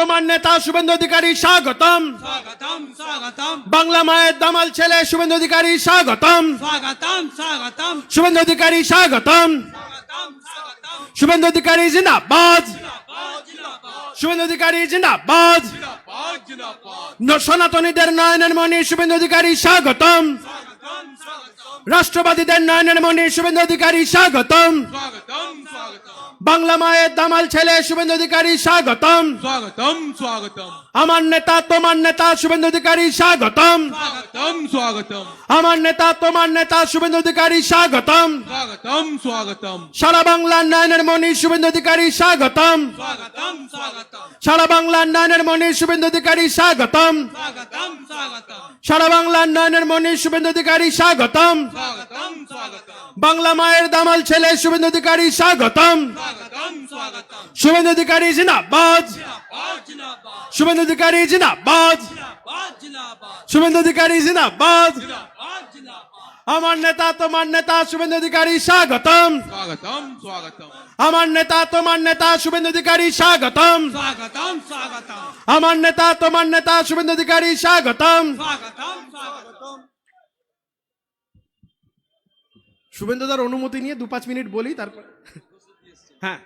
তোমার নেতা শুভেন্দু অধিকারী স্বাগতম, স্বাগতম স্বাগতম বাংলা মায়ের দামাল ছেলে শুভেন্দু অধিকারী স্বাগতম, স্বাগতম স্বাগতম শুভেন্দু অধিকারী স্বাগতম, স্বাগতম স্বাগতম শুভেন্দু অধিকারী জিন্দাবাদ, জিন্দাবাদ জিন্দাবাদ শুভেন্দু অধিকারী জিন্দাবাদ, জিন্দাবাদ জিন্দাবাদ সনাতনীদের নয়নের মণি শুভেন্দু অধিকারী স্বাগতম, স্বাগতম স্বাগতম রাষ্ট্রবাদীদের নয়নের মণি শুভেন্দু অধিকারী স্বাগতম, স্বাগতম স্বাগতম বাংলা মায়ের দামাল ছেলে শুভেন্দু অধিকারী স্বাগতম, স্বাগতম স্বাগতম আমার নেতা তোমার নেতা শুভেন্দু অধিকারী স্বাগতম, স্বাগতম স্বাগতম আমার নেতা তোমার নেতা শুভেন্দু অধিকারী স্বাগতম, স্বাগতম স্বাগতম সারা বাংলার নয়নের মণি শুভেন্দু অধিকারী স্বাগতম, স্বাগতম স্বাগতম সারা বাংলার নয়নের মণি শুভেন্দু অধিকারী স্বাগতম, স্বাগতম স্বাগতম সারা বাংলার নয়নের মণি শুভেন্দু অধিকারী স্বাগতম, স্বাগতম স্বাগতম বাংলা মায়ের দামাল ছেলে শুভেন্দু অধিকারী স্বাগতম, স্বাগতম স্বাগতম শুভেন্দু অধিকারী জিন্দাবাদ, জিন্দাবাদ জিন্দাবাদ শুভেন্দু অধিকারী জিন্দাবাদ, জিন্দাবাদ জিন্দাবাদ শুভেন্দু অধিকারী জিন্দাবাদ, জিন্দাবাদ জিন্দাবাদ আমার নেতা তোমার নেতা শুভেন্দু অধিকারী স্বাগতম, স্বাগতম স্বাগতম আমার নেতা তোমার নেতা শুভেন্দু অধিকারী স্বাগতম, স্বাগতম স্বাগতম আমার নেতা তোমার নেতা শুভেন্দু অধিকারী স্বাগতম। স্বাগতম স্বাগতম শুভেন্দুদার অনুমতি নিয়ে 2-5 মিনিট বলি তারপর। হ্যাঁ,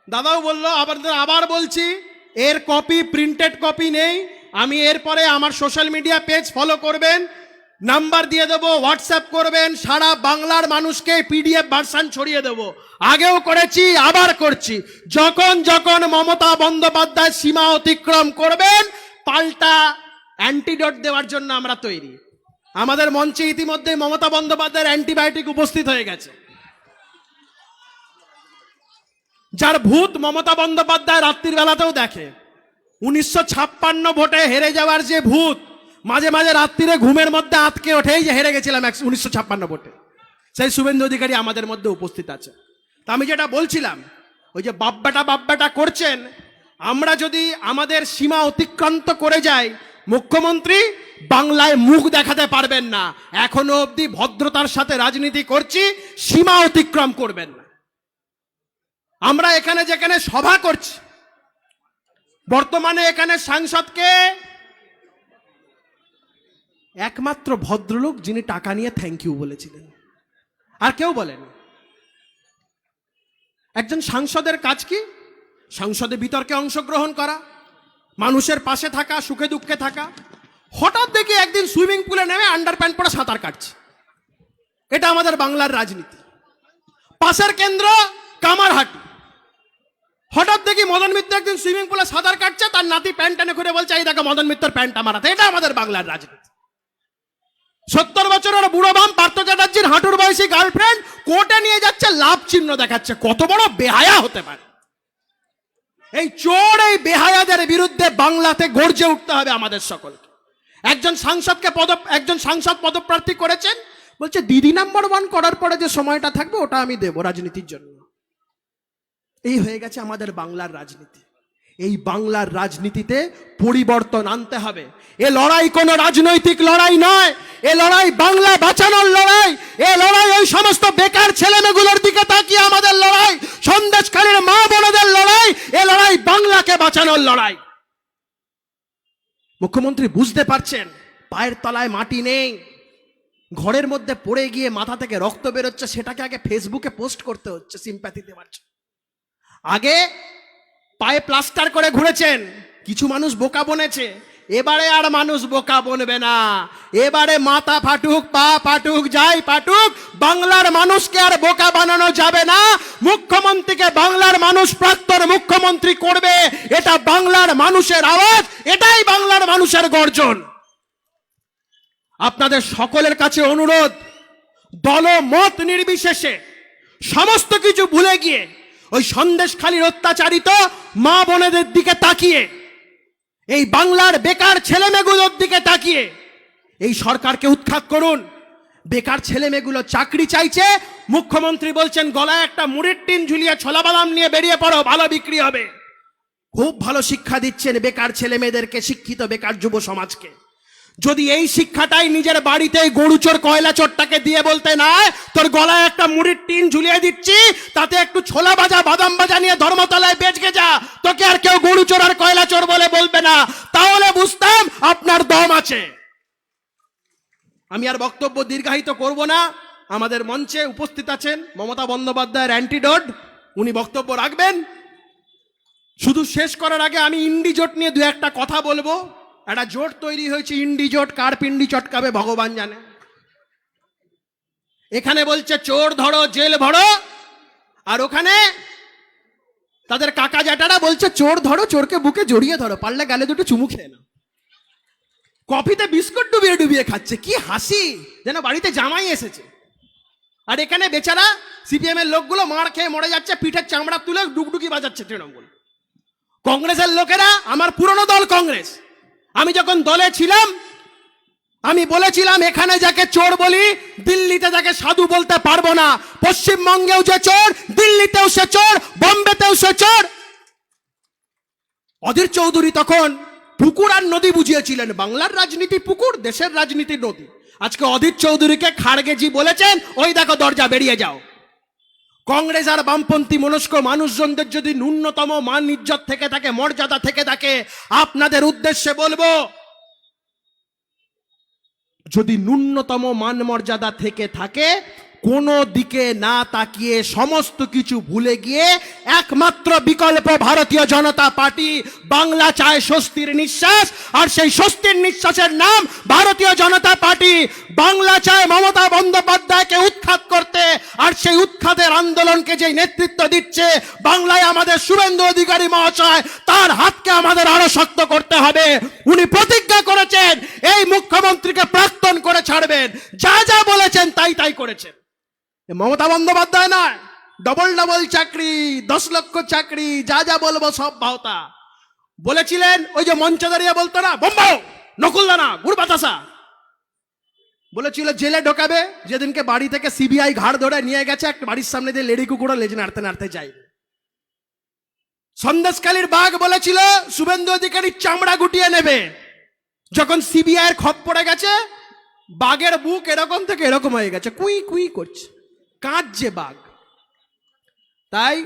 দাদাও বললো, আবার বলছি, এর কপি প্রিন্টেড কপি নেই। আমি এরপরে আমার সোশ্যাল মিডিয়া পেজ ফলো করবেন, নাম্বার দিয়ে দেবো, হোয়াটসঅ্যাপ করবেন, সারা বাংলার মানুষকে পিডিএফ ভার্সন ছড়িয়ে দেবো। আগেও করেছি, আবার করছি। যখন যখন মমতা বন্দ্যোপাধ্যায় সীমা অতিক্রম করবেন, পাল্টা অ্যান্টিডোট দেওয়ার জন্য আমরা তৈরি। আমাদের মঞ্চে ইতিমধ্যে মমতা বন্দ্যোপাধ্যায়ের অ্যান্টিবায়োটিক উপস্থিত হয়ে গেছে। যার ভূত মমতা বন্দ্যোপাধ্যায় রাত্রির বেলাতেও দেখে। 1956 ভোটে হেরে যাওয়ার যে ভূত মাঝে মাঝে রাত্রিরে ঘুমের মধ্যে আটকে ওঠেই যে হেরে গেছিলাম 1956 ভোটে, সেই শুভেন্দু অধিকারী আমাদের মধ্যে উপস্থিত আছে। তা আমি যেটা বলছিলাম, ওই যে বাপ্পাটা করছেন, আমরা যদি আমাদের সীমা অতিক্রান্ত করে যাই, মুখ্যমন্ত্রী বাংলায় মুখ দেখাতে পারবেন না। এখনো অবধি ভদ্রতার সাথে রাজনীতি করছি, সীমা অতিক্রম করবেন না। আমরা এখানে যেখানে সভা করছি, বর্তমানে এখানে সাংসদকে একমাত্র ভদ্রলোক যিনি টাকা নিয়ে থ্যাংক ইউ বলেছিলেন, আর কেউ বলেন। একজন সাংসদের কাজ কি? সংসদে বিতর্কে অংশগ্রহণ করা, মানুষের পাশে থাকা, সুখে দুঃখে থাকা। হঠাৎ দেখি একদিন সুইমিং পুলে নেমে আন্ডারপ্যান্ট পরে সাঁতার কাটছে। এটা আমাদের বাংলার রাজনীতি। পাশের কেন্দ্র কামারহাটি, হঠাৎ দেখি মদন মিত্র একদিন সুইমিং পুলে সাঁতার কাটছে, তার নাতি প্যান্ট টেনে করে বলছে এই দেখো মদন মিত্রর প্যান্ট আমার হাতে। এটা আমাদের বাংলার রাজনীতি। 70 বছরের বুড়ো বাম পার্থ চ্যাটার্জির হাঁটুর বয়সী গার্লফ্রেন্ড কোর্টে নিয়ে যাচ্ছে, লাভ চিহ্ন দেখাচ্ছে। কত বড় বেহায়া হতে পারে! এই চোর, এই বেহায়াদের বিরুদ্ধে বাংলাতে গর্জে উঠতে হবে আমাদের সকলকে। একজন সাংসদ পদপ্রার্থী করেছেন, বলছে দিদি নাম্বার 1 করার পরে যে সময়টা থাকবে ওটা আমি দেব রাজনীতির জন্য। এই হয়ে গেছে আমাদের বাংলার রাজনীতি। এই বাংলার রাজনীতিতে পরিবর্তন আনতে হবে। এ লড়াই কোনো রাজনৈতিক লড়াই নয়, এ লড়াই বাংলা বাঁচানোর লড়াই। এ লড়াই ওই সমস্ত বেকার ছেলেমেয়েগুলোর দিকে তাকিয়ে আমাদের লড়াই, সন্দেশখালীর মা বোনদের লড়াই। এ লড়াই বাংলাকে বাঁচানোর লড়াই। মুখ্যমন্ত্রী বুঝতে পারছেন পায়ের তলায় মাটি নেই, ঘরের মধ্যে পড়ে গিয়ে মাথা থেকে রক্ত বেরোচ্ছে, সেটাকে আগে ফেসবুকে পোস্ট করতে হচ্ছে সিম্প্যাথি দেওয়ার জন্য। আগে পায়ে প্লাস্টার করে ঘুরেছেন, কিছু মানুষ বোকা বনেছে। এবারে আর মানুষ বোকা বনবে না। এবারে মাথা ফাটুক, পা ফাটুক, যাই ফাটুক, বাংলার মানুষকে আর বোকা বানানো যাবে না। মুখ্যমন্ত্রীকে বাংলার মানুষ প্রাক্তন মুখ্যমন্ত্রী করবে। এটা বাংলার মানুষের আওয়াজ, এটাই বাংলার মানুষের গর্জন। আপনাদের সকলের কাছে অনুরোধ, দলমত নির্বিশেষে সমস্ত কিছু ভুলে গিয়ে ওই সন্দেশখালীর অত্যাচারিত মা বোনেদের দিকে তাকিয়ে, এই বাংলার বেকার ছেলেমেয়েগুলোর দিকে তাকিয়ে এই সরকারকে উৎখাত করুন। বেকার ছেলেমেয়েগুলো চাকরি চাইছে, মুখ্যমন্ত্রী বলছেন গলায় একটা মুড়ির টিন ঝুলিয়ে ছোলা বাদাম নিয়ে বেরিয়ে পড়ো, ভালো বিক্রি হবে। খুব ভালো শিক্ষা দিচ্ছেন বেকার ছেলেমেয়েদেরকে, শিক্ষিত বেকার যুব সমাজকে। যদি এই শিক্ষাটাই নিজের বাড়িতে গরুচোর কয়লা চোরটাকে দিয়ে বলতে না, তোর গলায় একটা মুড়ির টিন ঝুলিয়ে দিচ্ছি, তাতে একটু ছোলা ভাজা বাদাম ভাজা নিয়ে ধর্মতলায় বেচকে যা, তোকে আর কেউ গরুচোর আর আছে। আমি আর বক্তব্য দীর্ঘায়িত করব না। আমাদের মঞ্চে উপস্থিত আছেন মমতা বন্দ্যোপাধ্যায়ের অ্যান্টিডোট, উনি বক্তব্য রাখবেন। শুধু শেষ করার আগে আমি ইন্ডি জোট নিয়ে দু একটা কথা বলবো। একটা জোট তৈরি হয়েছে ইন্ডি জোট, কার পিন্ডি চটকাবে ভগবান জানে। এখানে বলছে চোর ধরো জেল ভরো, আর ওখানে তাদের কাকা জ্যাঠারা বলছে চোর ধরো, চোরকে বুকে জড়িয়ে ধরো, পারলে গালে দুটো চুমু খেয়ে নাও। কফিতে বিস্কুট ডুবিয়ে ডুবিয়ে খাচ্ছে, কি হাসি, যেন বাড়িতে জামাই এসেছে। আর এখানে বেচারা সিপিএম এর লোকগুলো মার খেয়ে মরে যাচ্ছে, পিঠের চামড়া তুলে ডুগডুগি বাজাচ্ছে তৃণমূল। কংগ্রেসের লোকেরা, আমার পুরনো দল কংগ্রেস, আমি যখন দলে ছিলাম আমি বলেছিলাম এখানে যাকে চোর বলি দিল্লিতে যাকে সাধু বলতে পারবো না। পশ্চিমবঙ্গেও যে চোর, দিল্লিতেও সে চোর, বোম্বেতেও সে চোর। অধীর চৌধুরী তখন পুকুর আর নদী বুঝিয়েছিলেন, বাংলার রাজনীতি পুকুর, দেশের রাজনীতি নদী। আজকে অধীর চৌধুরীকে খাড়গেজি বলেছেন, ওই দেখো দরজা, বেরিয়ে যাও। কংগ্রেস আর বামপন্থী মনস্ক মানুষজনদের যদি ন্যূনতম মান ইজ্জত থেকে থাকে, মর্যাদা থেকে থাকে, আপনাদের উদ্দেশ্যে বলবো, যদি ন্যূনতম মান মর্যাদা থেকে থাকে, কোনো দিকে না তাকিয়ে সমস্ত কিছু ভুলে গিয়ে একমাত্র বিকল্প ভারতীয় জনতা পার্টি। বাংলা চায় স্বস্তির নিঃশ্বাস, আর সেই স্বস্তির নিঃশ্বাসের নাম ভারতীয় জনতা পার্টি। বাংলা চায় মমতা বন্দ্যোপাধ্যায়কে উৎখাত করতে, আর সেই উৎখাতের আন্দোলনকে যে নেতৃত্ব দিচ্ছে বাংলায় আমাদের শুভেন্দু অধিকারী মহাশয়, তার হাতকে আমাদের আরো শক্ত করতে হবে। উনি প্রতিজ্ঞা করেছেন এই মুখ্যমন্ত্রীকে প্রাক্তন করে ছাড়বেন, যা যা বলেছেন তাই তাই করেছেন। মমতা বন্দ্যোপাধ্যায় নয়, ডবল ডবল চাকরি, 10 লক্ষ চাকরি, যা যা বলবো সব ভাওতা বলেছিলেন। ওই যে মঞ্চে দাঁড়িয়ে বলতো না, বোম্বাও নকুলদানা গুড় বাতাসা, বলেছিল জেলে ঢোকাবে। যেদিনকে বাড়ি থেকে সিবিআই ঘাড় ধরে নিয়ে গেছে, একটা বাড়ির সামনে দিয়ে লেডি কুকুরও লেজ নাড়তে নাড়তে যায়। সন্দেশখালীর বাঘ বলেছিল শুভেন্দু অধিকারীর চামড়া গুটিয়ে নেবে। যখন সিবিআই এর খপ্পরে গেছে, বাঘের বুক এরকম থেকে এরকম হয়ে গেছে, কুই কুই করছে, কাঁদছে বাঘ। তাই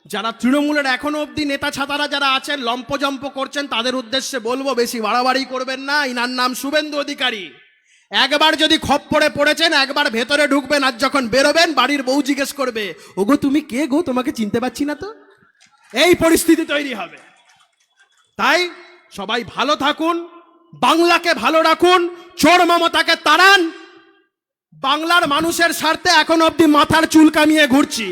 যারা তৃণমূলের এখনো অবধি নেতা ছাতারা যারা আছেন, লম্পজম্প করছেন, তাদের উদ্দেশ্যে বলবো বেশি বাড়াবাড়ি করবেন না। ইনার নাম শুভেন্দু অধিকারী। একবার যদি খপ্পরে পড়েছেন, একবার ভেতরে ঢুকবেন, আর যখন বেরোবেন বাড়ির বউ জিজ্ঞেস করবে, ওগো তুমি কে গো, তোমাকে চিনতে পারছি না তো। এই পরিস্থিতি তৈরি হবে। তাই সবাই ভালো থাকুন, বাংলাকে ভালো রাখুন, চোর মমতাকে তাড়ান। বাংলার মানুষের স্বার্থে এখন অবধি মাথার চুল কামিয়ে ঘুরছি,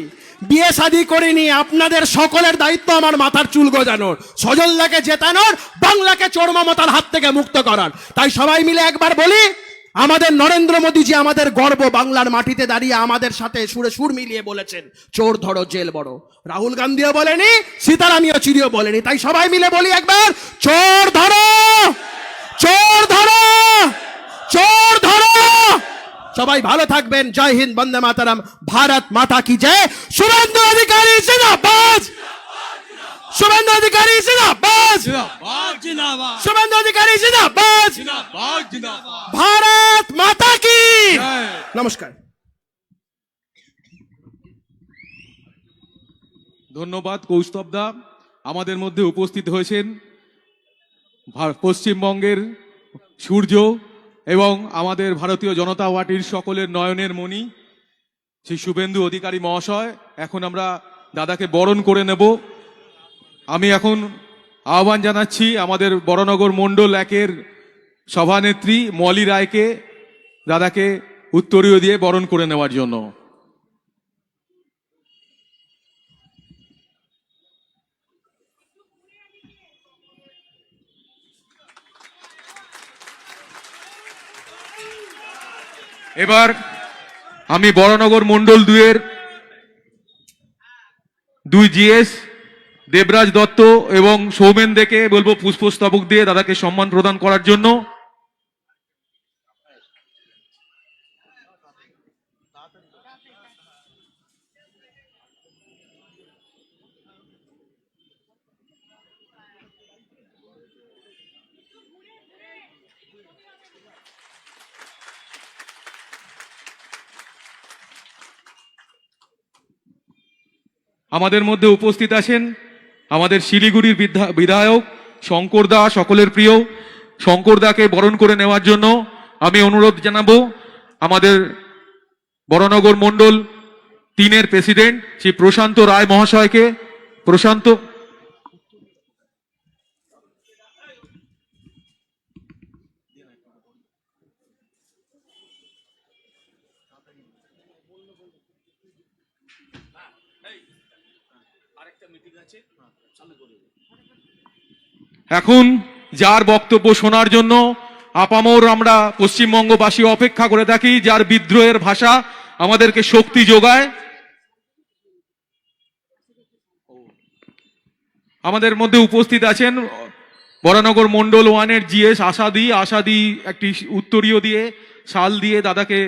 বিয়ে শাদী করিনি। আপনাদের সকলের দায়িত্ব আমার মাথার চুল গজানোর, সজলদাকে জেতানোর, বাংলাকে চোর মমতার হাত থেকে মুক্ত করার। তাই সবাই মিলে একবার বলি, আমাদের নরেন্দ্র মোদীজি আমাদের গর্ব, বাংলার মাটিতে দাঁড়িয়ে আমাদের সাথে সুরে সুর মিলিয়ে বলেছেন চোর ধরো জেল বড়। রাহুল গান্ধীও বলেনি, সীতারাম ইয়েচুরিও বলেনি। তাই সবাই মিলে বলি একবার, চোর ধরো, চোর ধরো, চোর ধরো। সবাই ভালো থাকবেন। জয় হিন্দ, বন্দে মাতরম, ভারত মাতা কি জয়। শুভেন্দু অধিকারী জিন্দাবাদ, শুভেন্দু অধিকারী জিন্দাবাদ, जिंदाबाद जिंदाबाद শুভেন্দু অধিকারী জিন্দাবাদ, जिंदाबाद जिंदाबाद। ভারত মাতা কি। जय। নমস্কার। ধন্যবাদ কৌস্তব দা। আমাদের মধ্যে উপস্থিত হয়েছেন পশ্চিমবঙ্গের সূর্য এবং আমাদের ভারতীয় জনতা পার্টির সকলের নয়নের মণি শ্রী শুভেন্দু অধিকারী মহাশয়। এখন আমরা দাদাকে বরণ করে নেব। আমি এখন আহ্বান জানাচ্ছি আমাদের বড়নগর মণ্ডল 1-এর সভানেত্রী মলি রায়কে দাদাকে উত্তরীয় দিয়ে বরণ করে নেওয়ার জন্য। এবার আমি বড়নগর মণ্ডল 2-এর 2 জিএস দেবরাজ দত্ত এবং সৌমেন দেকে বলবো পুষ্পস্তবক দিয়ে দাদাকে সম্মান প্রদান করার জন্য। আমাদের মধ্যে উপস্থিত আছেন আমাদের শিলিগুড়ির বিধায়ক শঙ্কর দা, সকলের প্রিয়, শঙ্করদাকে বরণ করে নেওয়ার জন্য আমি অনুরোধ জানাবো আমাদের বরানগর মণ্ডল 3-এর প্রেসিডেন্ট শ্রী প্রশান্ত রায় মহাশয়কে। প্রশান্ত। এখন যার বক্তব্য শোনার জন্য আপামর আমরা পশ্চিমবঙ্গবাসী অপেক্ষা করে থাকি, যার বিদ্রোহের ভাষা আমাদেরকে শক্তি যোগায়, আমাদের মধ্যে উপস্থিত আছেন বরানগর মণ্ডল 1-এর জিএস আশাদি একটি উত্তরীয় দিয়ে শাল দিয়ে দাদাকে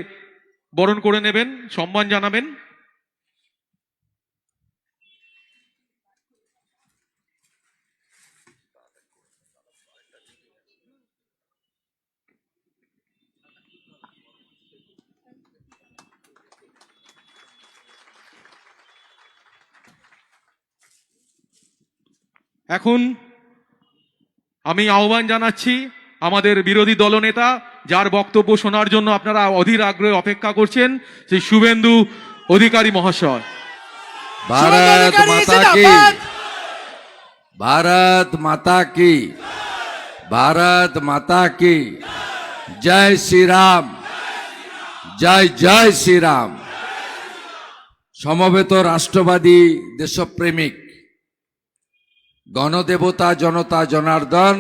বরণ করে নেবেন, সম্মান জানাবেন। এখন আমি আহ্বান জানাচ্ছি আমাদের বিরোধী দলনেতা, যার বক্তব্য শোনার জন্য আপনারা অধীর আগ্রহে অপেক্ষা করছেন, সেই শুভেন্দু অধিকারী মহাশয়। भारत माता की, भारत माता की, भारत माता की, जय श्री राम, जय जय श्री राम। সমবেত রাষ্ট্রবাদী দেশপ্রেমিক গণদেবতা জনতা জনার্দন,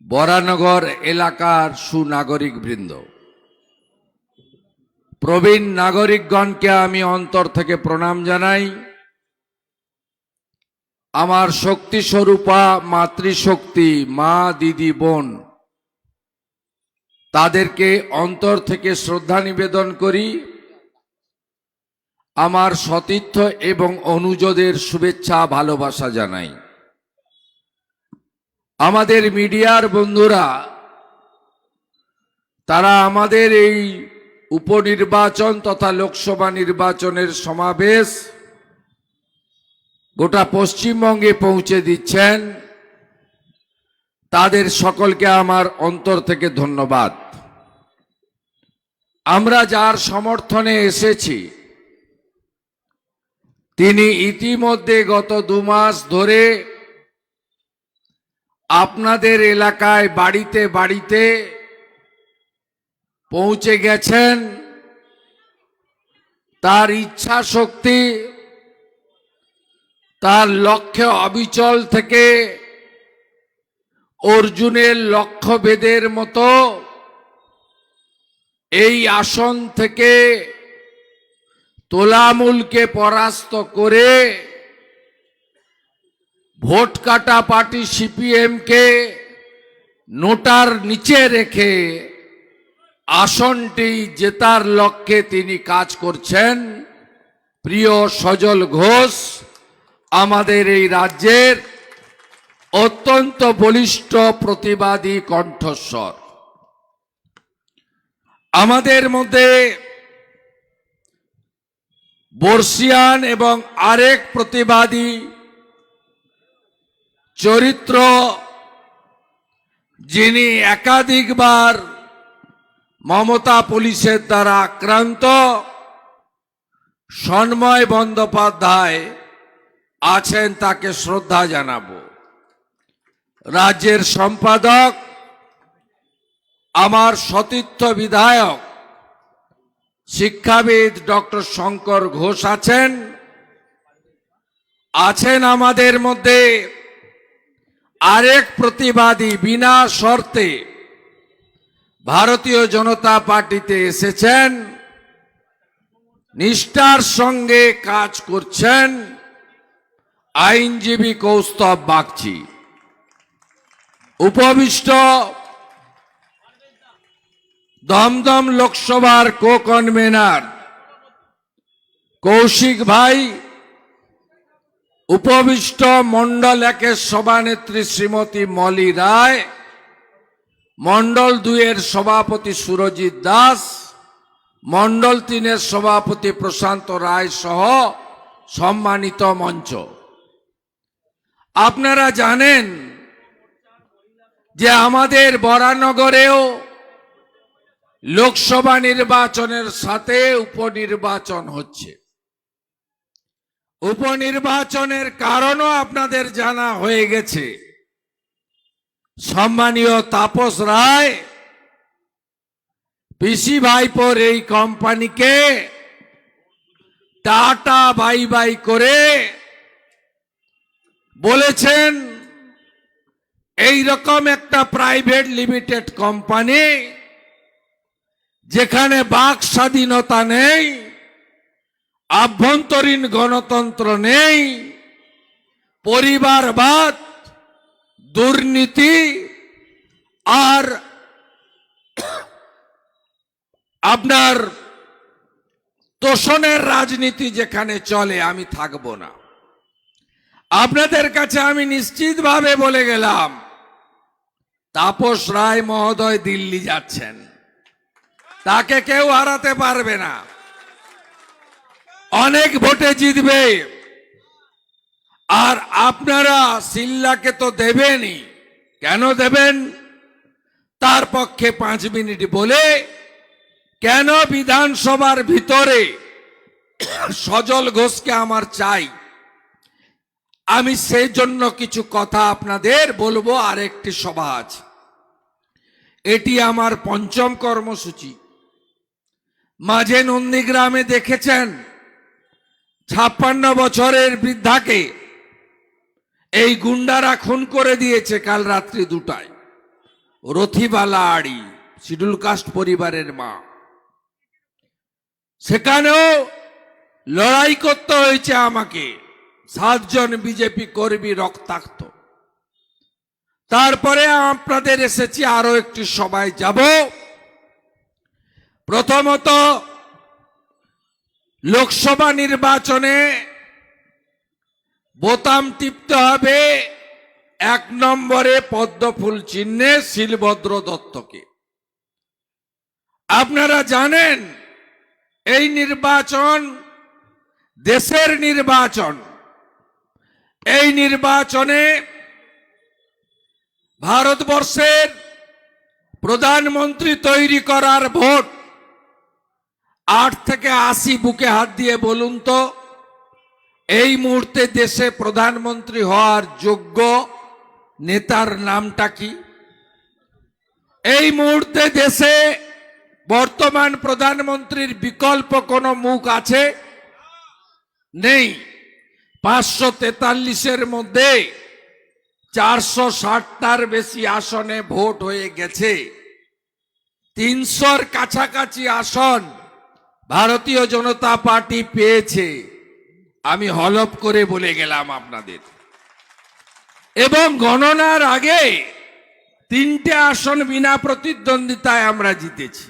বরানগর এলাকার সুনাগরিক বৃন্দ, প্রবীণ নাগরিকগণকে আমি অন্তর থেকে প্রণাম জানাই। আমার শক্তি স্বরূপা মাতৃশক্তি মা, দিদি, বোন, তাদেরকে অন্তর থেকে শ্রদ্ধা নিবেদন করি। আমার সতীর্থ এবং অনুজদের শুভেচ্ছা ভালোবাসা জানাই। আমাদের মিডিয়ার বন্ধুরা, তারা আমাদের এই উপনির্বাচন তথা লোকসভা নির্বাচনের সমাবেশ গোটা পশ্চিমবঙ্গে পৌঁছে দিচ্ছেন, তাদের সকলকে আমার অন্তর থেকে ধন্যবাদ। আমরা যার সমর্থনে এসেছি, তিনি ইতিমধ্যে গত 2 মাস ধরে আপনাদের এলাকায় বাড়িতে বাড়িতে পৌঁছে গেছেন। তার ইচ্ছা শক্তি, তার লক্ষ্যে অবিচল থেকে অর্জুনের লক্ষ্যভেদের মতো এই আসন থেকে তোলামূলকে পরাস্ত করে ভোট কাটা পার্টি সিপিএমকে নোটার নিচে রেখে আসনটি জেতার লক্ষ্যে তিনি কাজ করছেন। প্রিয় সজল ঘোষ আমাদের এই রাজ্যের অত্যন্ত বলিষ্ঠ প্রতিবাদী কণ্ঠস্বর। আমাদের মধ্যে বর্ষিয়ান এবং আরেক প্রতিবাদী চরিত্র, যিনি একাধিকবার মমতা পুলিশের দ্বারা আক্রান্ত, সন্ময় বন্দ্যোপাধ্যায় আছেন, তাকে শ্রদ্ধা জানাবো। রাজ্যের সম্পাদক আমার সতীর্থ বিধায়ক শিক্ষাবিদ ডক্টর শঙ্কর ঘোষ আছেন। আমাদের মধ্যে আরেক প্রতিবাদী, বিনা শর্তে ভারতীয় জনতা পার্টিতে এসেছেন, নিষ্ঠার সঙ্গে কাজ করছেন, আইনজীবী কৌস্তব বাগচি। উপবিষ্ট দমদম লোকসভার কো কনভেনার কৌশিক ভাই, উপবিষ্ট মন্ডল 1-এর সভানেত্রী শ্রীমতী মলি রায়, মন্ডল 2-এর সভাপতি সুরজিৎ দাস, মন্ডল 3-এর সভাপতি প্রশান্ত রায় সহ সম্মানিত মঞ্চ। আপনারা জানেন যে আমাদের বরানগরেও লোকসভা নির্বাচনের সাথে উপনির্বাচন হচ্ছে। উপনির্বাচনের কারণও আপনাদের জানা হয়ে গেছে। সম্মানীয় তাপস রায় পিসি ভাইপোর এই কোম্পানিকে টাটা বাই বাই করে বলেছেন এই রকম একটা প্রাইভেট লিমিটেড কোম্পানি যেখানে বাক স্বাধীনতা নেই, আভ্যন্তরীণ গণতন্ত্র নেই, পরিবারবাদ, দুর্নীতি আর আপনার তোষণের রাজনীতি যেখানে চলে, আমি থাকবো না। আপনাদের কাছে আমি নিশ্চিতভাবে বলে গেলাম, তাপস রায় মহোদয় দিল্লি যাচ্ছেন, তাকে কেউ হারাতে পারবে না, অনেক ভোটে জিতবে। আর আপনারা সিল্লাকে তো দেবেনই, কেন দেবেন? তার পক্ষে 5 মিনিট বলে কেন বিধানসভার ভিতরে সজল ঘোষকে আমার চাই, আমি সেই জন্য কিছু কথা আপনাদের বলবো। আরেকটি সভা আছে, এটি আমার 5ম কর্মসূচি। মাঝে নন্দীগ্রামে দেখেছেন 56 বছরের বৃদ্ধাকে এই গুন্ডারা খুন করে দিয়েছে কাল রাত্রি 2টায়। রথিবালা আড়ি, শিডিউল কাস্ট পরিবারের মা। সেখানেও লড়াই করতে হয়েছে আমাকে, 7 জন বিজেপি কর্মী রক্তাক্ত। তারপরে আপনাদের এসেছি আরো একটি সভায় যাব। প্রথমত, লোকসভা নির্বাচনে বোতাম টিপতে হবে 1 নম্বরে পদ্মফুল চিহ্নে শিলভদ্র দত্তকে। আপনারা জানেন এই নির্বাচন দেশের নির্বাচন। এই নির্বাচনে ভারতবর্ষের প্রধানমন্ত্রী তৈরি করার ভোট 8 থেকে 80। বুকে হাত দিয়ে বলুন তো, এই মুহূর্তে দেশে প্রধানমন্ত্রী হওয়ার যোগ্য নেতার নামটা কি? এই মুহূর্তে দেশে বর্তমান প্রধানমন্ত্রীর বিকল্প কোনো মুখ আছে? নেই। 543-এর মধ্যে 460টার বেশি আসনে ভোট হয়ে গেছে। 300-র কাছাকাছি আসন ভারতীয় জনতা পার্টি পেয়েছে। আমি হলফ করে বলে গেলাম আপনাদের। এবং গণনার আগে 3টে আসন বিনা প্রতিদ্বন্দ্বিতায় আমরা জিতেছি।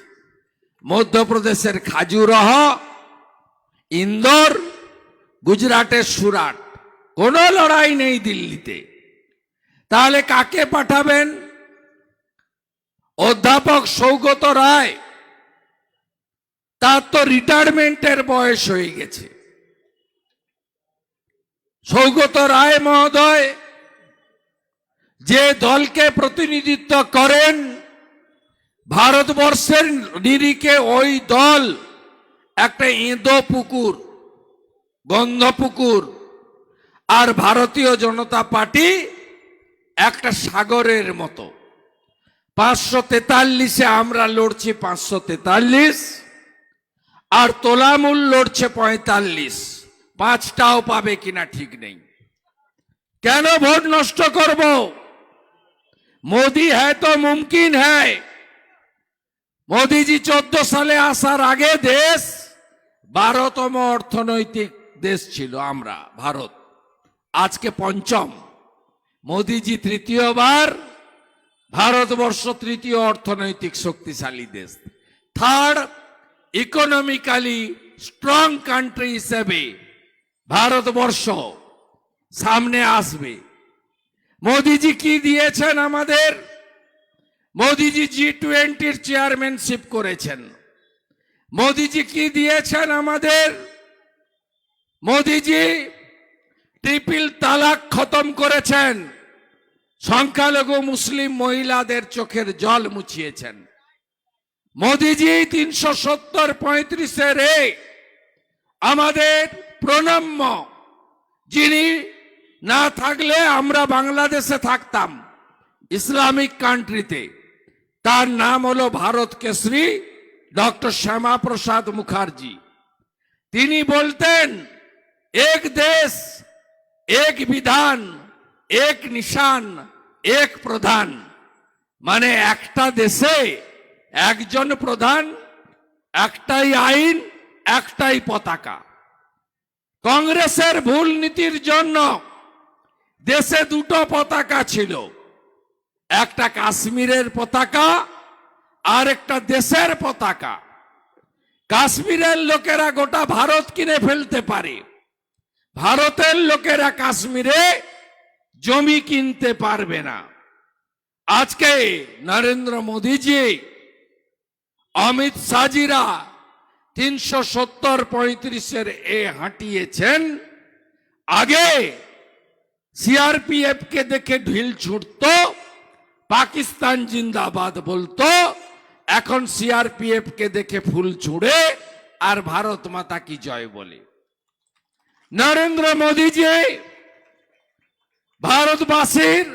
মধ্যপ্রদেশের খাজুরাহ, ইন্দোর, গুজরাটের সুরাট। কোনো লড়াই নেই দিল্লিতে। তাহলে কাকে পাঠাবেন? অধ্যাপক সৌগত রায়, তার তো রিটায়ারমেন্টের বয়স হয়ে গেছে। সৌগত রায় মহোদয় যে দলকে প্রতিনিধিত্ব করেন, ভারতবর্ষের নিরিখে ওই দল একটা এঁদো পুকুর, গন্ধপুকুর, আর ভারতীয় জনতা পার্টি একটা সাগরের মতো। 543-এ আমরা লড়ছি 543, আর তোলামূল লড়ছে 45। 5টাও পাবে কিনা ঠিক নেই। কেন ভোট নষ্ট করব? মোদি হ্যায় তো মুমকিন হ্যায়। মোদিজি 14 সালে আসার আগে দেশ 12তম অর্থনৈতিক দেশ ছিল আমরা, ভারত। আজকে 5ম। মোদিজি 3য়বার, ভারতবর্ষ 3য় অর্থনৈতিক শক্তিশালী দেশ। 3rd ইকোনমিক্যালি স্ট্রং কান্ট্রি হিসেবে ভারতবর্ষ সামনে আসবে। মোদিজি কি দিয়েছেন আমাদের? মোদিজি G20-র চেয়ারম্যানশিপ করেছেন। মোদিজি কি দিয়েছেন আমাদের? মোদিজি ট্রিপল তালাক খতম করেছেন। সংখ্যালঘু মুসলিম মহিলাদের চোখের জল মুছিয়েছেন। মোদিজি 370-35 আমাদের প্রণম্য, যিনি না থাকলে আমরা বাংলাদেশে থাকতাম ইসলামিক কান্ট্রিতে, তার নাম হলো ভারত কেশরী ডক্টর শ্যামা প্রসাদ মুখার্জি। তিনি বলতেন, এক দেশ এক বিধান এক নিশান এক প্রধান, মানে একটা দেশে একজন প্রধান, একটাই আইন, একটাই পতাকা। কংগ্রেসের ভুল নীতির জন্য দেশে দুটো পতাকা ছিল, একটা কাশ্মীরের পতাকা আর একটা দেশের পতাকা। কাশ্মীরের লোকেরা গোটা ভারত কিনে ফেলতে পারে, ভারতের লোকেরা কাশ্মীরে জমি কিনতে পারবে না। আজকে নরেন্দ্র মোদীজি, অমিত শাহজিরা 370-35 হাঁটিয়েছেন। আগে সিআরপিএফ কে দেখে ঢিল ছুটতো, পাকিস্তান জিন্দাবাদ বলতো, এখন সিআরপিএফ কে দেখে ফুল ছুড়ে আর ভারত মাতা কি জয় বলে। নরেন্দ্র মোদীজি ভারতবাসীর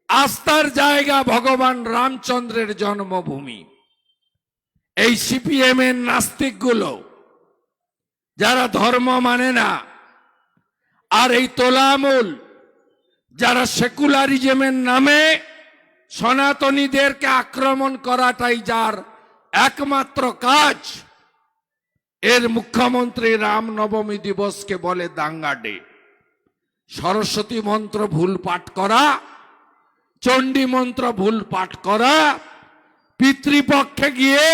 আস্থার জায়গা, ভগবান রামচন্দ্রের জন্মভূমি। এই সিপিএম এর নাস্তিকগুলো যারা ধর্ম মানে না, আর এই তোলামূল যারা সেকুলারিজমের নামে সনাতনীদেরকে আক্রমণ করাটাই যার একমাত্র কাজ, এর মুখ্যমন্ত্রী রামনবমী দিবসকে বলে দাঙ্গা ডে। সরস্বতী মন্ত্র ভুল পাঠ করা, চণ্ডী মন্ত্র ভুল পাঠ করা, পিতৃপক্ষে গিয়ে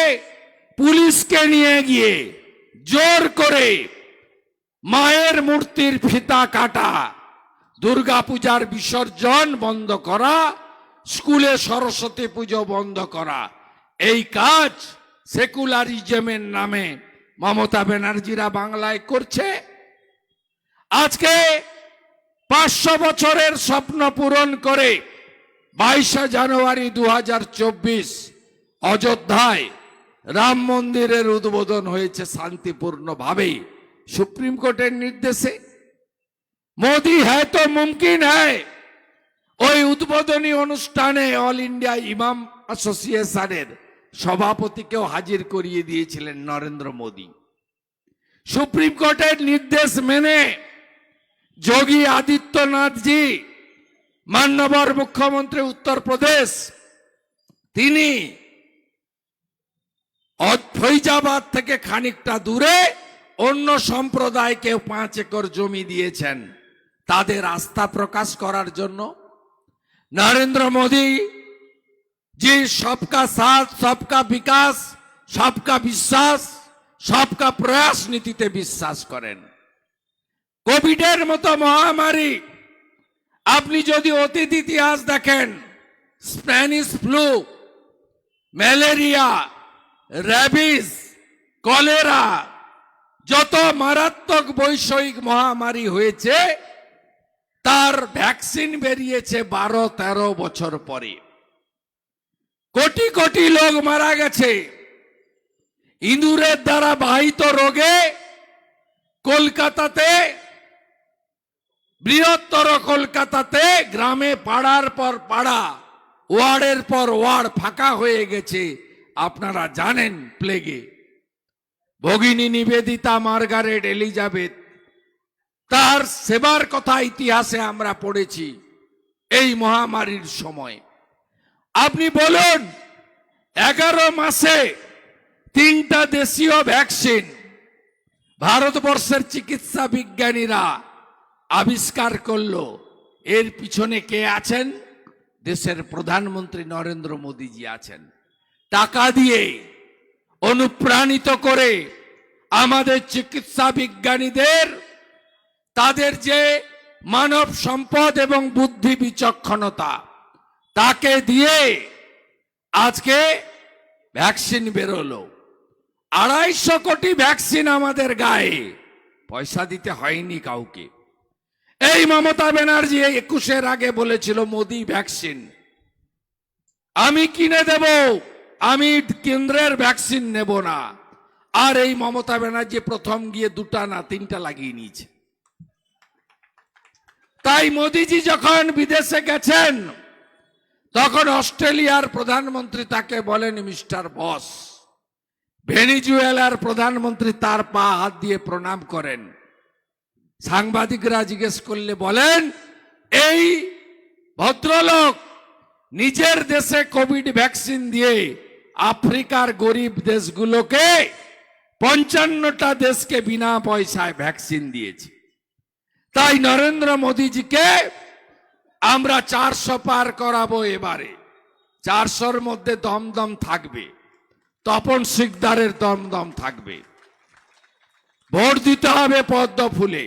পুলিশকে নিয়ে গিয়ে জোর করে মায়ের মূর্তির ফিতা কাটা, দুর্গাপূজার বিসর্জন বন্ধ করা, স্কুলে সরস্বতী পুজো বন্ধ করা, এই কাজ সেকুলারিজমের নামে মমতা ব্যানার্জিরা বাংলায় করছে। আজকে 500 বছরের স্বপ্ন পূরণ করে 22 জানুয়ারি 2024 অযোধ্যায় রাম মন্দিরের উদ্বোধন হয়েছে শান্তিপূর্ণভাবে সুপ্রিম কোর্টের নির্দেশে। মোদি হ্যায় তো মুমকিন হ্যায় ওই উদ্বোধনী অনুষ্ঠানে অল ইন্ডিয়া ইমাম অ্যাসোসিয়েশনের সভাপতিকেও হাজির করিয়ে দিয়েছিলেন নরেন্দ্র মোদী। সুপ্রিম কোর্টের নির্দেশ মেনে যোগী আদিত্যনাথজি, মাননীয় মুখ্যমন্ত্রী উত্তরপ্রদেশ, তিনি ফৈজাবাদ থেকে খানিকটা দূরে অন্য সম্প্রদায়কে 5 একর জমি দিয়েছেন তাদের আস্থা প্রকাশ করার জন্য। নরেন্দ্র মোদী জি সবকা সাথ, সবকা বিকাশ, সবকা বিশ্বাস, সবকা প্রয়াস নীতিতে বিশ্বাস করেন। কোভিডের মতো মহামারী আপনি যদি অতীত ইতিহাস দেখেন, Spanish flu, malaria, rabies, cholera, যত মারাত্মক বৈশ্বিক মহামারী হয়েছে তার ভ্যাকসিন বেরিয়েছে 12-13 বছর পরে। কোটি কোটি লোক মারা গেছে ইঁদুরের দ্বারা বাহিত রোগে। কলকাতাতে, বৃহত্তর কলকাতাতে গ্রামে পাড়ার পর পাড়া, ওয়ার্ডের পর ওয়ার্ড ফাঁকা হয়ে গেছে, আপনারা জানেন প্লেগে। ভগিনী নিবেদিতা, মার্গারেট এলিজাবেথ, তার সেবার কথা ইতিহাসে আমরা পড়েছি এই মহামারীর সময়। আপনি বলুন 11 মাসে 3টা দেশীয় ভ্যাকসিন ভারতবর্ষের চিকিৎসা বিজ্ঞানীরা আবিষ্কার করলো, এর পিছনে কে আছেন? দেশের প্রধানমন্ত্রী নরেন্দ্র মোদীজি আছেন। টাকা দিয়ে অনুপ্রাণিত করে আমাদের চিকিৎসা বিজ্ঞানীদের, তাদের যে মানব সম্পদ এবং বুদ্ধি বিচক্ষণতা, তাকে দিয়ে আজকে ভ্যাকসিন বেরোলো। 250 কোটি ভ্যাকসিন আমাদের গায়ে, পয়সা দিতে হয়নি কাউকে। এই মমতা ব্যানার্জি 21-এর আগে বলেছিল মোদি ভ্যাকসিন আমি কিনে দেব, আমি কেন্দ্রের ভ্যাকসিন নেব না। আর এই মমতা ব্যানার্জি প্রথম গিয়ে 2টা না 3টা লাগিয়ে নিয়েছে। তাই মোদিজি যখন বিদেশে গেছেন তখন অস্ট্রেলিয়ার প্রধানমন্ত্রী তাকে বলেন মিস্টার বস, ভেনিজুয়েলার প্রধানমন্ত্রী তার পা হাত দিয়ে প্রণাম করেন। সাংবাদিকরা জিজ্ঞেস করলে বলেন এই ভদ্রলোক নিজের দেশে কোভিড ভ্যাকসিন দিয়ে আফ্রিকার গরিব দেশগুলোকে 55টা দেশকে বিনা পয়সায় ভ্যাকসিন দিয়েছে। তাই নরেন্দ্র মোদীজিকে আমরা 400 পার করাবো এবারে। 400-র মধ্যে দমদম থাকবে, তপন শিকদারের দমদম থাকবে। ভোট দিতে হবে পদ্ম ফুলে।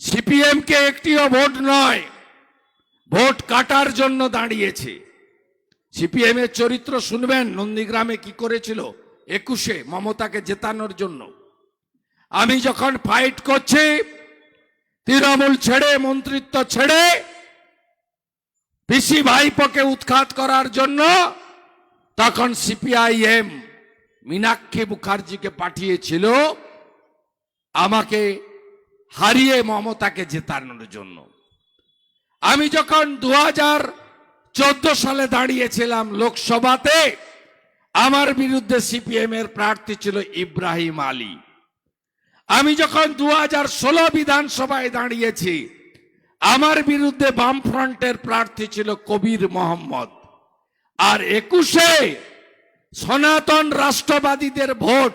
সিপিএম কে একটিও ভোট নয়, ভোট কাটার জন্য দাঁড়িয়েছে। সিপিএম এর চরিত্র শুনবেন, নন্দীগ্রামে কি করেছিল 21-এ মমতাকে জেতানোর জন্য। আমি যখন ফাইট করছি তৃণমূল ছেড়ে, মন্ত্রিত্ব ছেড়ে পিসি ভাইপোকে উৎখাত করার জন্য, তখন সিপিআইএম মীনাক্ষী মুখার্জিকে পাঠিয়েছিল আমাকে হারিয়ে মমতাকে জেতানোর জন্য। আমি যখন 2014 সালে দাঁড়িয়েছিলাম লোকসভাতে, আমার বিরুদ্ধে সিপিএম এর প্রার্থী ছিল ইব্রাহিম আলী। আমি যখন 2016 বিধানসভায় দাঁড়িয়েছি, আমার বিরুদ্ধে বামফ্রন্টের প্রার্থী ছিল কবির মোহাম্মদ। আর 21-এ সনাতন রাষ্ট্রবাদীদের ভোট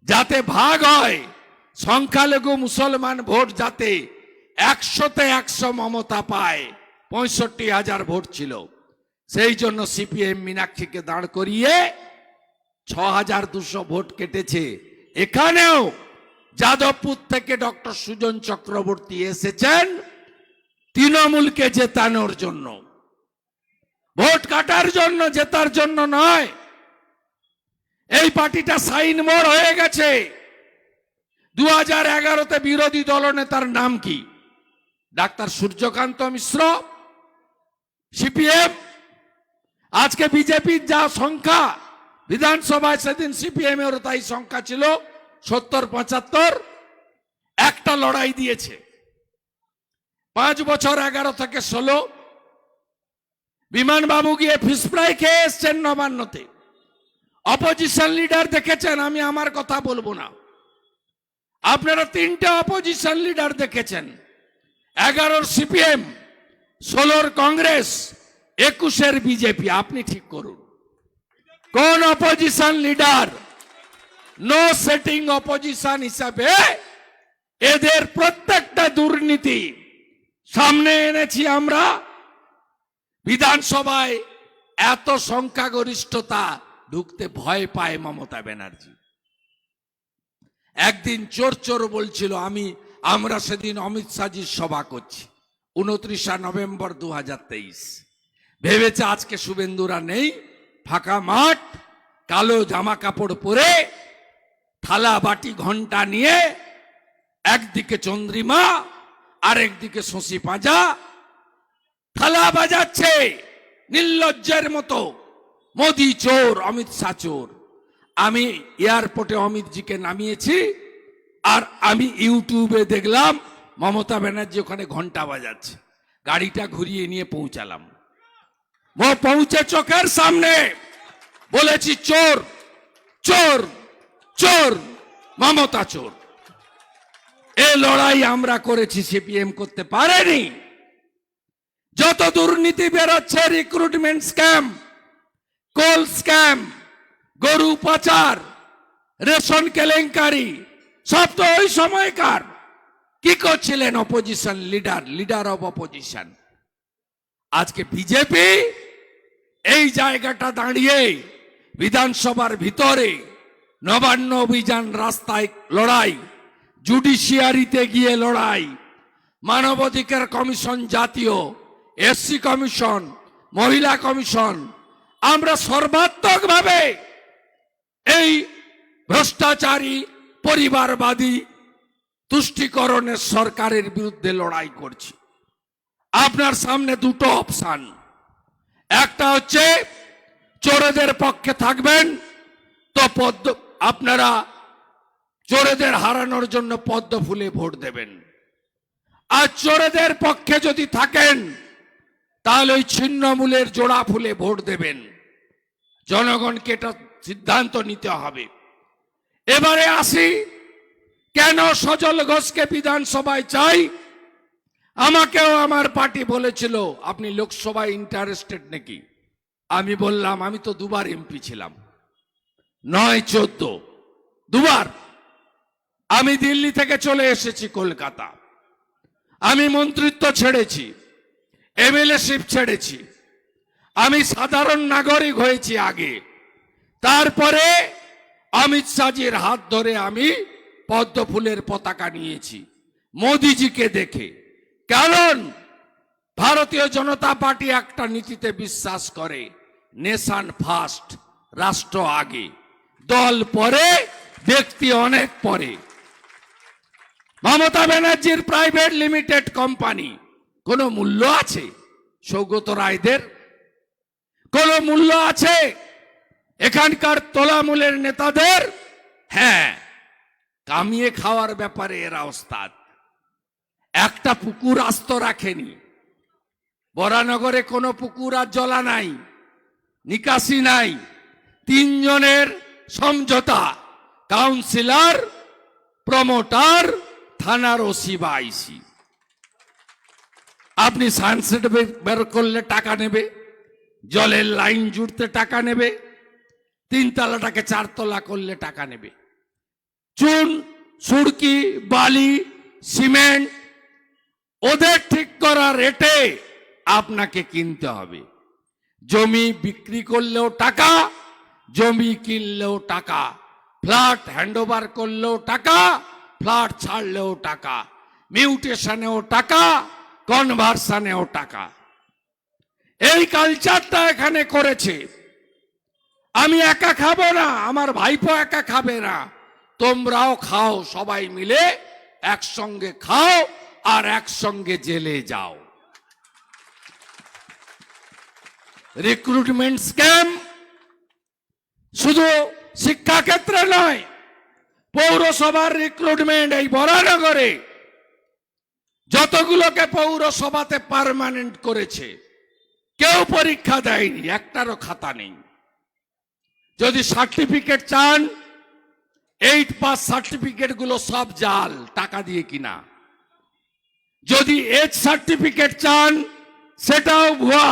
যাতে ভাগ হয়, সংখ্যালঘু মুসলমান ভোট যাতে 100-তে 100 মমতা পায়, 65,000 ভোট ছিল। সেই জন্য সিপিএম মীনাক্ষীকে দাঁড় করিয়ে 6,200 ভোট কেটেছে। এখানেও যাদবপুর থেকে ডক্টর সুজন চক্রবর্তী এসেছেন তৃণমূলকে জেতানোর জন্য, ভোট কাটার জন্য, জেতার জন্য নয়। এই পার্টিটা সাইন মোড় হয়ে গেছে। 2011-তে বিরোধী দলনেতার নাম কি? ডাক্তার সূর্যকান্ত মিশ্র, সিপিএম। আজকে বিজেপির যা সংখ্যা বিধানসভায়, সেদিন সিপিএম এর তাই সংখ্যা ছিল 70-75। একটা লড়াই দিয়েছে 5 বছর, 11 থেকে 16। বিমানবাবু গিয়ে ফিশ ফ্রাই খেয়ে এসছেন নবান্নতে। অপোজিশন লিডার দেখেছেন, আমি আমার কথা বলবো না। আপনারা 3টে অপোজিশন লিডার দেখেছেন, 11-র সিপিএম, 16-র কংগ্রেস, 21-এর বিজেপি। আপনি ঠিক করুন কোন opposition leader. No setting opposition হিসাবে এদের প্রত্যেকটা দুর্নীতি সামনে এনেছি আমরা। বিধানসভায় এত সংখ্যাগরিষ্ঠতা, ঢুকতে ভয় পায় মমতা ব্যানার্জি। একদিন চোর চোর বলছিল, আমরা সেদিন অমিত শাহজির সভা করছি 29 নভেম্বর 2023। ভেবেছে আজকে শুভেন্দুরা নেই, ফাঁকা মাঠ, কালো জামা কাপড় পরে, থালা বাটি ঘন্টা নিয়ে, একদিকে চন্দ্রিমা আর একদিকে শশী পাঁজা থালা বাজাচ্ছে নির্লজ্জের মতো। মোদি চোর, অমিত শাহ চোর। আমি এয়ারপোর্টে অমিতজিকে নামিয়েছি, আর আমি ইউটিউবে দেখলাম মমতা ব্যানার্জি ওখানে ঘন্টা বাজাচ্ছে। গাড়িটা ঘুরিয়ে নিয়ে পৌঁছালাম। পৌঁছে চোখের সামনে বলেছি, চোর চোর চোর, মমতা চোর। এ লড়াই আমরা করেছি, সিপিএম করতে পারেনি। যত দুর্নীতি বেরোচ্ছে, রিক্রুটমেন্ট স্ক্যাম, কোল স্ক্যাম, গরু পাচার, রেশন কেলেঙ্কারি, সব তো ওই সময়কার। কি করছিলেন opposition leader, leader of opposition? আজকে বিজেপি এই জায়গাটা দাঁড়িয়ে বিধানসভার ভিতরে নবান্ন অভিযান, রাস্তায় লড়াই, জুডিশিয়ারিতে গিয়ে লড়াই, মানবাধিকার কমিশন, জাতীয় এসসি কমিশন, মহিলা কমিশন, আমরা সর্বাত্মকভাবে এই ভ্রষ্টাচারী, পরিবারবাদী তুষ্টিকরণের সরকারের বিরুদ্ধে লড়াই করছি। আপনার সামনে দুটো অপশন, একটা হচ্ছে চোরেদের পক্ষে থাকবেন তো আপনারা চোরেদের হারানোর জন্য পদ্ম ফুলে ভোট দেবেন, আর চোরেদের পক্ষে যদি থাকেন তাহলে ওই ছিন্নমূলের জোড়া ফুলে ভোট দেবেন। জনগণকে এটা সিদ্ধান্ত নিতে হবে। এবারে আসি, কেন সজল ঘোষকে বিধানসভায় চাই। আমাকেও আমার পার্টি বলেছিল আপনি লোকসভায় ইন্টারেস্টেড নাকি। আমি বললাম আমি তো দুবার এমপি ছিলাম, 9-14 দুবার। আমি দিল্লি থেকে চলে এসেছি কলকাতা, আমি মন্ত্রিত্ব ছেড়েছি, এমএলএশিপ ছেড়েছি, আমি সাধারণ নাগরিক হয়েছি আগে। তারপরে অমিত শাহজির হাত ধরে আমি পদ্ম ফুলের পতাকা নিয়েছি মোদিজিকে দেখে। কারণ ভারতীয় জনতা পার্টি একটা নীতিতে বিশ্বাস করে, নেশন ফার্স্ট, রাষ্ট্র আগে, দল পরে, ব্যক্তি অনেক পরে। মমতা ব্যানার্জির প্রাইভেট লিমিটেড কোম্পানি কোনো মূল্য আছে? সৌগত রায়দের কোনো মূল্য আছে? এখানকার তোলামূলের নেতাদের? হ্যাঁ, কামিয়ে খাওয়ার ব্যাপারে এরা ওস্তাদ। একটা পুকুর আস্ত রাখেনি, বরানগরে কোনো পুকুর আর জলা নাই, নিকাশি নাই। 3 জনের সমঝোতা, কাউন্সিলর, প্রমোটার, থানার ওসি বা আইসি। আপনি সানসেট বের করলে টাকা নেবে, জলের লাইন জুড়তে টাকা নেবে, 3 তলাটাকে 4 তলা করলে টাকা নেবে। চুন, সুড়কি, বালি, সিমেন্ট ওদের ঠিক করা রেটে আপনাকে কিনতে হবে। জমি বিক্রি করলেও টাকা, জমি কিনলেও টাকা, ফ্ল্যাট হ্যান্ডওভার করলেও টাকা, ফ্ল্যাট ছাড়লেও টাকা, মিউটেশনেও টাকা, কনভার্সনেও টাকা। এই কালচারটা এখানে করেছে। আমি একা খাবো না, আমার ভাইপো একা খাবে না, তোমরাও খাও, সবাই মিলে একসঙ্গে খাও আর একসঙ্গে জেলে যাও। রিক্রুটমেন্ট স্ক্যাম শুধু শিক্ষা ক্ষেত্রে নয়, পৌরসভার রিক্রুটমেন্ট এই বরানগরে যতগুলোকে পৌরসভাতে পার্মানেন্ট করেছে কেউ পরীক্ষা দেয়নি, একটারও খাতা নেই। যদি সার্টিফিকেট চান, 8 পাস সার্টিফিকেট গুলো সব জাল, টাকা দিয়ে কিনা। যদি এজ সার্টিফিকেট চান, সেটাও ভুয়া।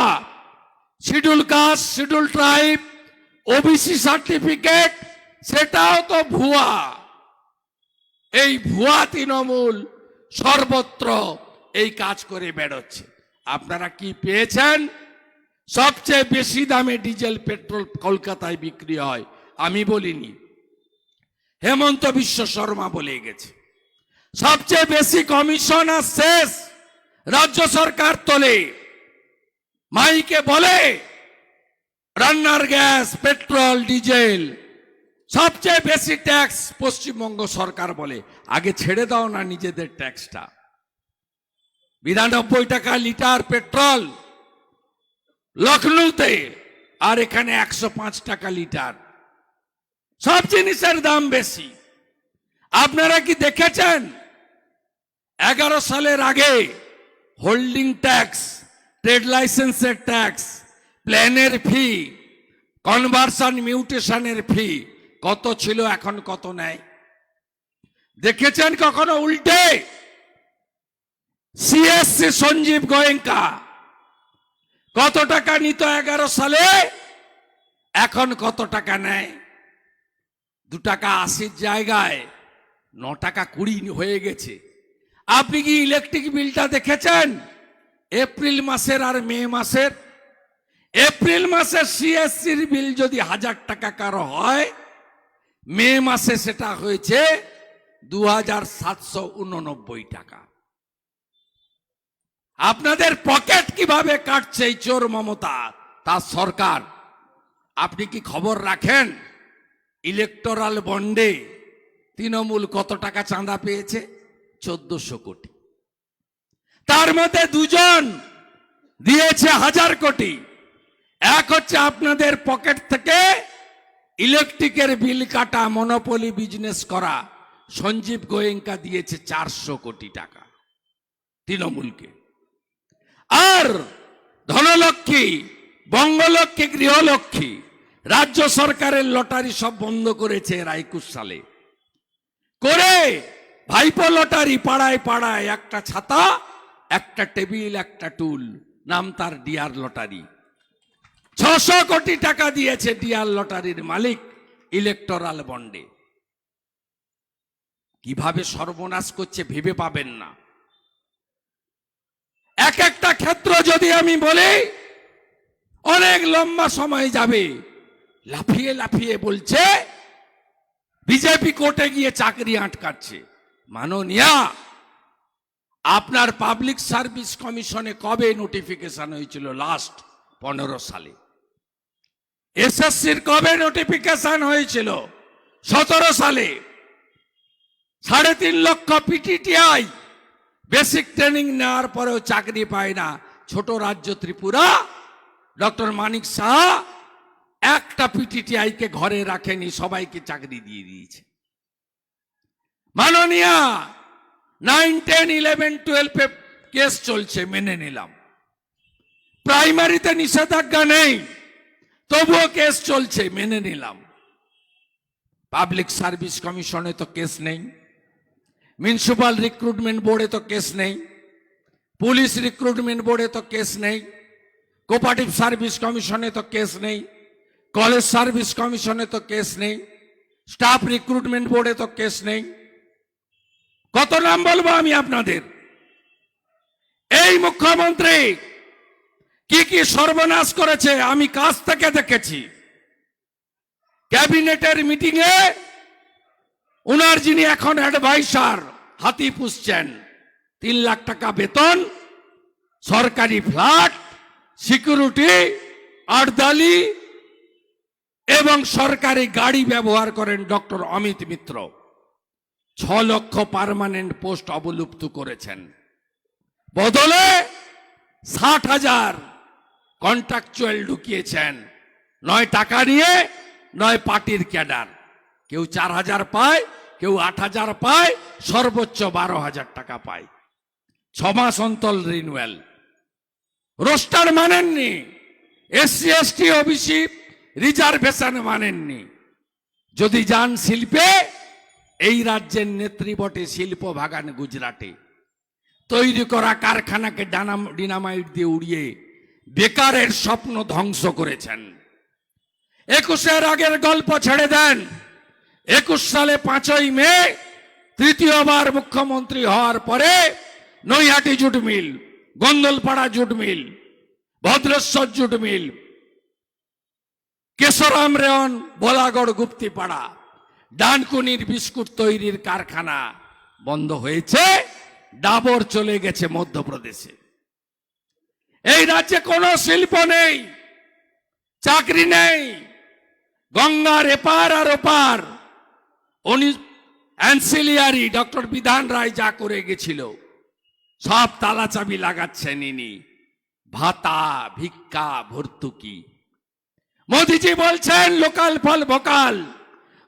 Schedule caste, schedule tribe, OBC certificate, সেটাও তো ভুয়া। এই ভুয়া তৃণমূল সর্বত্র এই কাজ করে বেড়াচ্ছে। আপনারা কি পেয়েছেন? সবচেয়ে বেশি দামে ডিজেল পেট্রোল কলকাতায় বিক্রি হয়, আমি বলিনি, হেমন্ত বিশ্ব শর্মা বলে গেছে। সবচেয়ে বেশি কমিশন আর শেষ রাজ্য সরকার তোলে, মাইকে বলে রান্নার গ্যাস, পেট্রোল, ডিজেল সবচেয়ে বেশি ট্যাক্স পশ্চিমবঙ্গ সরকার বলে। আগে ছেড়ে দাও না নিজেদের ট্যাক্সটা। 92 টাকা লিটার পেট্রোল লখনৌতে, আর এখানে 105 টাকা লিটার। সব জিনিসের দাম বেশি। আপনারা কি দেখেছেন 11 সালের আগে হোল্ডিং ট্যাক্স, ট্রেড লাইসেন্সের ট্যাক্স, প্ল্যানের ফি, কনভার্সন মিউটেশনের ফি কত ছিল, এখন কত নেয়? দেখেছেন কখনো উল্টে? সিএসসি সঞ্জীব গোয়েঙ্কা কত টাকা নিত 11 সালে, এখন কত টাকা নেয়? 2 টাকা 80 জায়গায় 9 টাকা 20 হয়ে গেছে। আপনি কি ইলেকট্রিক বিলটা দেখেছেন? এপ্রিল মাসের আর মে মাসের? এপ্রিল মাসে সিএসসির বিল যদি 1000 টাকা কারো হয়, মে মাসে সেটা হয়েছে 2789 টাকা। আপনাদের পকেট কিভাবে কাটছে এই চোর মমতা, তার সরকার। আপনি কি খবর রাখেন ইলেকটোরাল বন্ডে তৃণমূল কত টাকা চাঁদা পেয়েছে? 1400 কোটি। তার মধ্যে দুজন দিয়েছে 1000 কোটি। এক হচ্ছে আপনাদের পকেট থেকে ইলেকট্রিকের বিল কাটা, মনোপলি বিজনেস করা সঞ্জীব গোয়েঙ্কা দিয়েছে 400 কোটি টাকা তৃণমূলকে। আর ধনলক্ষ্মী, বঙ্গলক্ষ্মী, গৃহলক্ষ্মী, রাজ্য সরকারের লটারি সব বন্ধ করেছে এরা 21 সালে করে। ভাইপো লটারি পাড়ায় পাড়ায়, একটা ছাতা, একটা টেবিল, একটা টুল, নাম তার ডিআর লটারি। 600 কোটি টাকা দিয়েছে ডিআর লটারির মালিক ইলেকটোরাল বন্ডে। কিভাবে সর্বনাশ করছে ভেবে পাবেন না। এক একটা ক্ষেত্র যদি আমি বলি অনেক লম্বা সময় যাবে। লাফিয়ে লাফিয়ে বলছে বিজেপি কোর্টে গিয়ে চাকরি আটকাচ্ছে। মাননীয়া, আপনার পাবলিক সার্ভিস কমিশনে কবে নোটিফিকেশন হয়েছিল? লাস্ট 15 সালে। এসএসসির কবে নোটিফিকেশন হয়েছিল? 17 সালে। 3.5 লক্ষ পিটিটিআই বেসিক ট্রেনিং নেওয়ার পরেও চাকরি পায় না। ছোট রাজ্য ত্রিপুরা, ডক্টর মানিক সাহা একটা পিটিটিআই কে ঘরে রাখেনি, সবাইকে চাকরি দিয়ে দিয়েছে। মাননীয়া, 9, 10, 11, 12 কেস চলছে, মেনে নিলাম। প্রাইমারিতে নিষেধাজ্ঞা নেই, তবুও কেস চলছে, মেনে নিলাম। পাবলিক সার্ভিস কমিশনে তো কেস নেই, মিউনিসিপাল রিক্রুটমেন্ট বোর্ডে তো কেস নেই, পুলিশ রিক্রুটমেন্ট বোর্ডে তো কেস নেই, কোঅপারেটিভ সার্ভিস কমিশনে তো কেস নেই, কলেজ সার্ভিস কমিশনে তো কেস নেই, স্টাফ রিক্রুটমেন্ট বোর্ডে তো কেস নেই। কত নাম বলবো আমি আপনাদের? এই মুখ্যমন্ত্রী কি কি সর্বনাশ করেছে আমি কাছ থেকে দেখেছি। ক্যাবিনেটের মিটিং এ উনার যিনি এখন অ্যাডভাইসার হাতি পুষছেন, 3 লাখ টাকা বেতন, সরকারি ফ্ল্যাট, সিকিউরিটি, আর্দালি এবং সরকারি গাড়ি ব্যবহার করেন ডক্টর অমিত মিত্র। 6 লক্ষ পার্মানেন্ট পোস্ট অবলুপ্ত করেছেন। বদলে 60,000 কন্ট্রাকচুয়াল ঢুকিয়েছেন, নয় টাকা নিয়ে, নয় পার্টির ক্যাডার। কেউ 4,000 পায়, কেউ 8,000 পায়, সর্বোচ্চ 12,000 টাকা পায়। 6 মাস অন্তর রিনুয়াল। রোস্টার মানেননি, এসসি এসটি ওবিসি রিজার্ভেশন মানেননি। যদি যান শিল্পে, এই রাজ্যের নেত্রী বটে শিল্প ভাগান গুজরাটে। তৈরি করা কারখানাকে ডিনামাইট দিয়ে উড়িয়ে বেকারের স্বপ্ন ধ্বংস করেছেন। 21-এর আগের গল্প ছেড়ে দেন। 21 সালে 5ই মে তৃতীয়বার মুখ্যমন্ত্রী হওয়ার পরে Naihati jute mill, Gondalpara jute mill, Bhadreswar jute mill, Kesoram rayon, Balagarh Guptipara, ডানকুনির বিস্কুট তৈরির কারখানা বন্ধ হয়েছে। ডাবর চলে গেছে মধ্যপ্রদেশে। এই রাজ্যে কোনো শিল্প নেই, চাকরি নেই। গঙ্গার এপার আর ওপার অ্যান্সিলিয়ারি ডক্টর বিধান রায় যা করে গেছিল সব তালা চাবি লাগাচ্ছেন ইনি। ভাতা, ভিক্ষা, ভর্তুকি। মোদিজি বলছেন লোকাল ফল ভোকাল।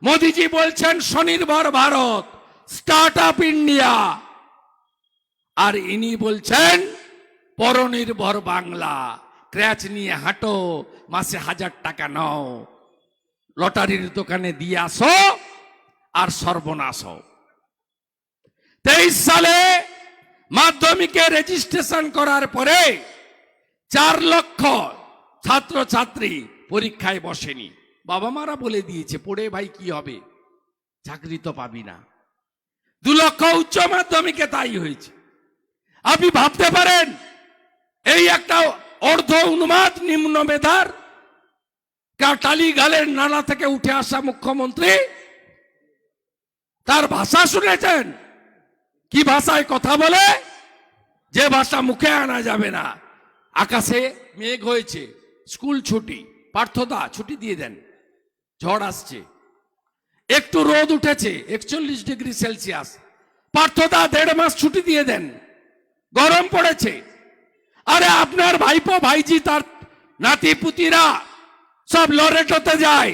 মোদিজি বলছেন স্বনির্ভর ভারত, স্টার্ট আপ ইন্ডিয়া। আর ইনি বলছেন পরনির্ভর বাংলা। ক্র্যাচ নিয়ে হাঁটো, মাসে 1000 টাকা নাও, লটারির দোকানে দিয়ে আসো আর সর্বনাশ হও। 23 সালে মাধ্যমিকে রেজিস্ট্রেশন করার পরে 4 লক্ষ ছাত্রছাত্রী পরীক্ষায় বসেনি। বাবা মারা বলে দিয়েছে পড়ে ভাই কি হবে, চাকরি তো পাবি না। 2 লক্ষ উচ্চ মাধ্যমিকে তাই হয়েছে। আপনি ভাবতে পারেন এই একটা অর্ধ উন্মাদ নিম্ন মেধার টালি গালের নালা থেকে উঠে আসা মুখ্যমন্ত্রী, তার ভাষা শুনেছেন? কি ভাষায় কথা বলে, যে ভাষা মুখে আনা যাবে না। আকাশে মেঘ হয়েছে, স্কুল ছুটি, পার্থদা ছুটি দিয়ে দেন, ঝড় আসছে। একটু রোদ উঠেছে 41 ডিগ্রি সেলসিয়াস, পার্থদা 1.5 মাস ছুটি দিয়ে দেন, গরম পড়েছে। আরে আপনার ভাইপো ভাইজি তার নাতি পুতিরা সব লরেটোতে যায়,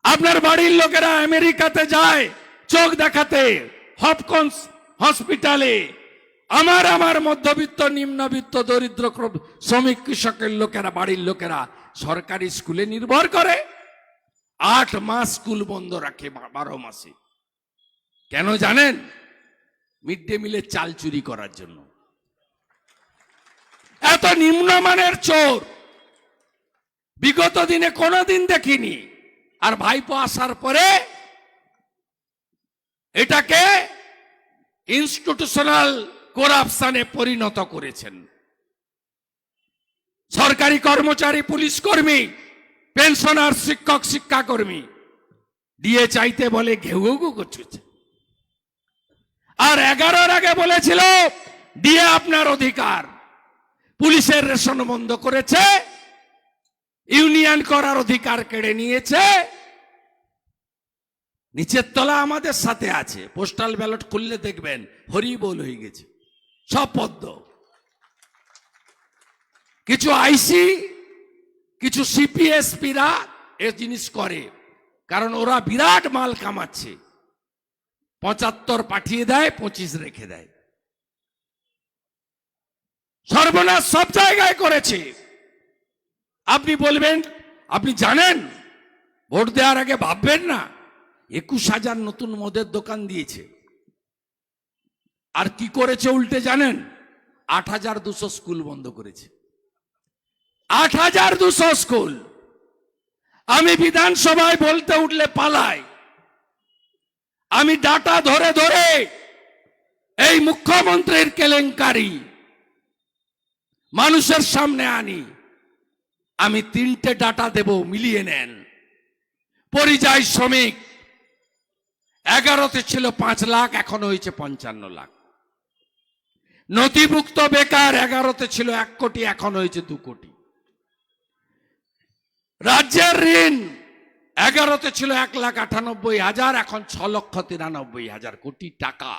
আপনার বাড়ির লোকেরা আমেরিকাতে যায় চোখ দেখাতে, হপকন্স হসপিটালে। আমার মধ্যবিত্ত নিম্নবিত্ত দরিদ্র শ্রমিক কৃষকের লোকেরা, বাড়ির লোকেরা সরকারি স্কুলে নির্ভর করে। 8 মাস স্কুল বন্ধ রাখে 12 মাসে। কেন জানেন? মিড ডে মিলের চাল চুরি করার জন্য। এত নিম্নমানের চোর বিগত দিনে কোনোদিন দেখিনি। আর ভাইপো আসার পরে এটাকে ইনস্টিটিউশনাল করাপশনে পরিণত করেছেন। সরকারি কর্মচারী, পুলিশ কর্মী, পেনশনার, শিক্ষক, শিক্ষাকর্মী দিয়ে চাইতে বলে ঘেউ ঘেউ করছে। আর 11-র আগে বলেছিল দিয়ে আপনার অধিকার। পুলিশের রেশন বন্ধ করেছে, ইউনিয়ন করার অধিকার কেড়ে নিয়েছে। নিচের তলা আমাদের সাথে আছে। পোস্টাল ব্যালট খুললে দেখবেন হরিবোল হয়ে গেছে, সব পদ্ম। কিছু আইসি, কিছু সিপিএসপিরা এ জিনিস করে, কারণ ওরা বিরাট মাল কামাচ্ছে। 75 পাঠিয়ে দেয়, 25 রেখে দেয়। সর্বনাশ সব জায়গায় করেছে। আপনি বলবেন, আপনি জানেন, ভোট দেওয়ার আগে ভাববেন না 21,000 নতুন মদের দোকান দিয়েছে। আর কি করেছে উল্টে জানেন? 8,200 স্কুল বন্ধ করেছে। 8,200 স্কুল। আমি বিধানসভায় বলতে উঠলে পালাই। আমি ডাটা ধরে ধরে এই মুখ্যমন্ত্রীর কেলেঙ্কারি মানুষের সামনে আনি। আমি 3টে ডাটা দেব, মিলিয়ে নেন। পরিযায়ী শ্রমিক 11তে ছিল 5 লাখ, এখন হয়েছে 55 লাখ। নথিভুক্ত বেকার 11তে ছিল 1 কোটি, এখন হয়েছে 2 কোটি। রাজ্যের ঋণ 11তে ছিল 1,98,000, এখন 6,93,000 কোটি টাকা।